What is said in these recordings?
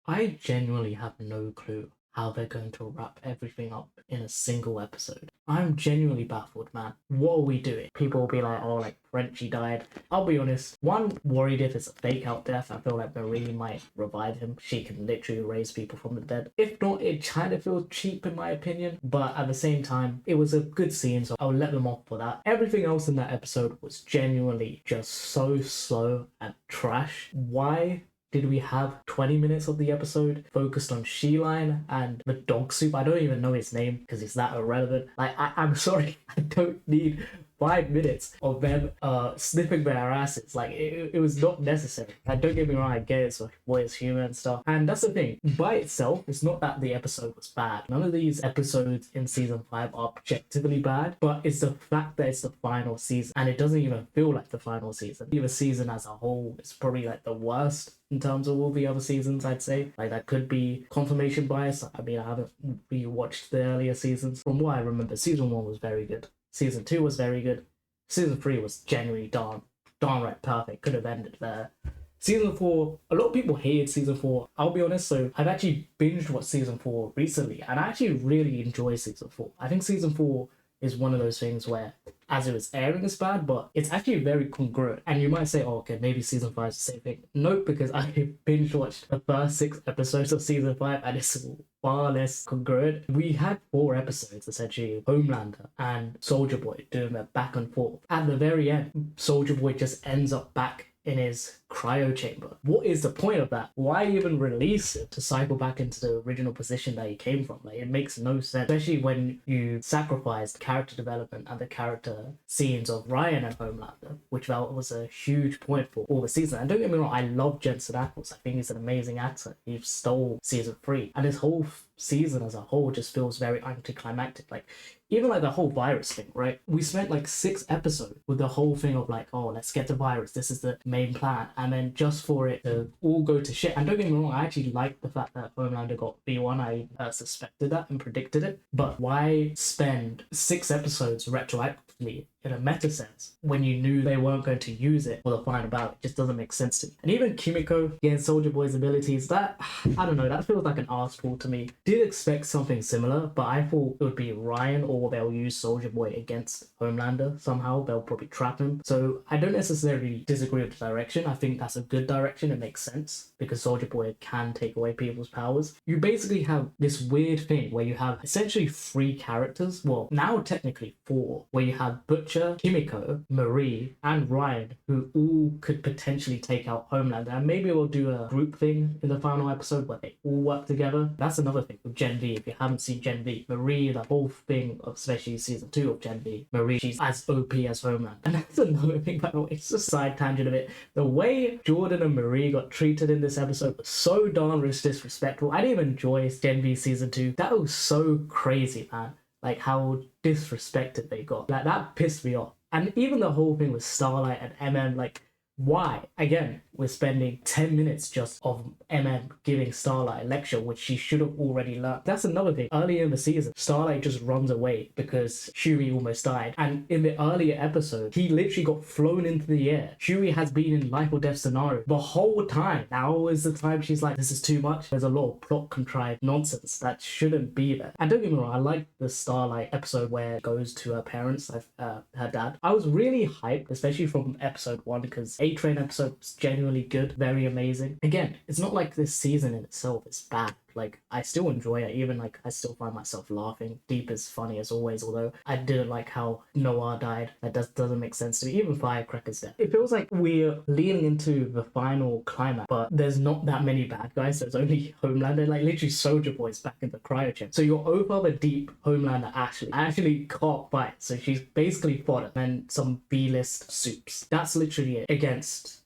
I genuinely have no clue how they're going to wrap everything up in a single episode. I'm genuinely baffled, man. What are we doing? People will be like, oh, like Frenchie died. I'll be honest, one, worried if it's a fake out death. I feel like Marie might revive him. She can literally raise people from the dead. If not, it kind of feels cheap in my opinion. But at the same time, it was a good scene, so I'll let them off for that. Everything else in that episode was genuinely just so slow and trash. Why did we have 20 minutes of the episode focused on Sheline and the dog soup? I don't even know his name because it's that irrelevant. Like, I'm sorry, I don't need 5 minutes of them sniffing their asses. Like, it was not necessary. And don't get me wrong, I get it, so boy is human and stuff. And that's the thing, by itself, it's not that the episode was bad. None of these episodes in season 5 are objectively bad, but it's the fact that it's the final season and it doesn't even feel like the final season. The season as a whole is probably like the worst in terms of all the other seasons, I'd say. Like, that could be confirmation bias. I mean, I haven't rewatched the earlier seasons. From what I remember, season 1 was very good. Season 2 was very good. Season 3 was genuinely darn right perfect. Could have ended there. Season 4, a lot of people hated season 4. I'll be honest, so I've actually binged watched season 4 recently, and I actually really enjoy season 4. I think season 4 is one of those things where, as it was airing, it's bad, but it's actually very congruent. And you might say, oh, okay, maybe season 5 is the same thing. Nope, because I binge watched the first 6 episodes of season 5, and it's far less congruent. We had 4 episodes, essentially, Homelander and Soldier Boy doing their back and forth. At the very end, Soldier Boy just ends up back in his cryo chamber. What is the point of that? Why even release it to cycle back into the original position that he came from? Like, it makes no sense, especially when you sacrificed character development and the character scenes of Ryan and Homelander, which that was a huge point for all the season. And don't get me wrong, I love Jensen Ackles. I think he's an amazing actor. He stole season 3, and his whole season as a whole just feels very anticlimactic. Like, even like the whole virus thing, right? We spent like 6 episodes with the whole thing of like, oh, let's get the virus. This is the main plan. And then just for it to all go to shit. And don't get me wrong, I actually like the fact that Homelander got B1. I suspected that and predicted it. But why spend 6 episodes retroactively in a meta sense when you knew they weren't going to use it for the final battle? It just doesn't make sense to me. And even Kimiko getting Soldier Boy's abilities, that, I don't know, that feels like an arsefault to me. Did expect something similar, but I thought it would be Ryan, or they'll use Soldier Boy against Homelander somehow. They'll probably trap him. So I don't necessarily disagree with the direction. I think that's a good direction. It makes sense because Soldier Boy can take away people's powers. You basically have this weird thing where you have essentially 3 characters, well, now technically 4, where you have Butcher, Kimiko, Marie, and Ryan, who all could potentially take out Homelander. And maybe we'll do a group thing in the final episode where they all work together. That's another thing with Gen V. If you haven't seen Gen V, Marie, the whole thing of especially season 2 of Gen V, Marie, she's as OP as Homelander. And that's another thing, by the way, it's just a side tangent of it. The way Jordan and Marie got treated in this episode was so darn disrespectful. I didn't even enjoy Gen V season 2. That was so crazy, man. Like, how disrespected they got. Like, that pissed me off. And even the whole thing with Starlight and MM, like, why? Again, we're spending 10 minutes just of MM giving Starlight a lecture, which she should have already learned. That's another thing. Earlier in the season, Starlight just runs away because Huey almost died. And in the earlier episode, he literally got flown into the air. Huey has been in life or death scenario the whole time. Now is the time she's like, this is too much. There's a lot of plot contrived nonsense that shouldn't be there. And don't get me wrong, I like the Starlight episode where it goes to her parents, her dad. I was really hyped, especially from episode 1, because A-Train episode was genuinely good, very amazing. Again, it's not like this season in itself is bad. Like, I still enjoy it. Even like, I still find myself laughing. Deep is funny as always, although I didn't like how Noah died. That doesn't make sense to me. Even Firecracker's death. It feels like we're leaning into the final climax, but there's not that many bad guys. There's only Homelander. Like, literally Soldier Boy's back in the cryo chamber. So you're over the deep Homelander Ashley. Ashley can't fight, so she's basically fodder. And some B-list soups. That's literally it. Against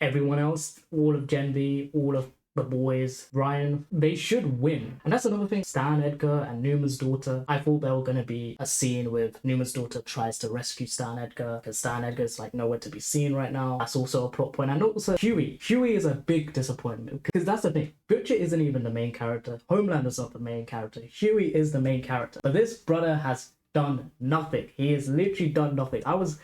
everyone else, all of Gen V, all of the boys, Ryan, they should win. And that's another thing. Stan Edgar and Numa's daughter, I thought there were going to be a scene with Numa's daughter tries to rescue Stan Edgar because Stan Edgar's like nowhere to be seen right now. That's also a plot point. And also Huey is a big disappointment because that's the thing. Butcher isn't even the main character. Homelander's not the main character. Huey is the main character. But this brother has done nothing. He has literally done nothing. I was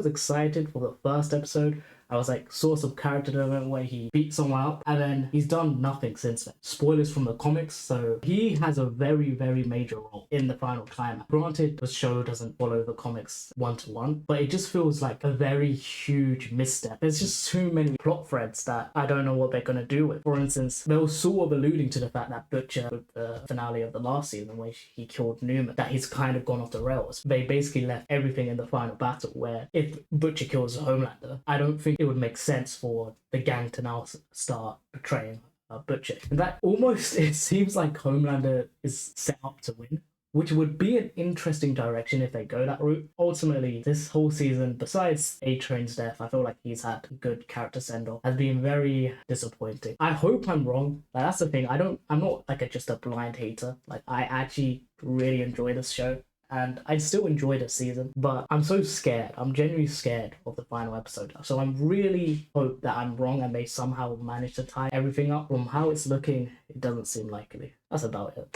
excited for the first episode. I I was like, saw some character development where he beat someone up, and then he's done nothing since then. Spoilers from the comics, so he has a very, very major role in the final climax. Granted, the show doesn't follow the comics one to one, but it just feels like a very huge misstep. There's just too many plot threads that I don't know what they're gonna do with. For instance, they were sort of alluding to the fact that Butcher, with the finale of the last season where he killed Newman, that he's kind of gone off the rails. They basically left everything in the final battle where if Butcher kills Homelander, I don't think it would make sense for the gang to now start betraying Butcher. And that almost, it seems like Homelander is set up to win, which would be an interesting direction if they go that route. Ultimately, this whole season, besides A-Train's death, I feel like he's had a good character send-off, has been very disappointing. I hope I'm wrong. Like, that's the thing. I'm not like just a blind hater. Like, I actually really enjoy this show, and I still enjoy this season, but I'm so scared. I'm genuinely scared of the final episode. So I'm really hope that I'm wrong and they somehow manage to tie everything up. From how it's looking, it doesn't seem likely. That's about it.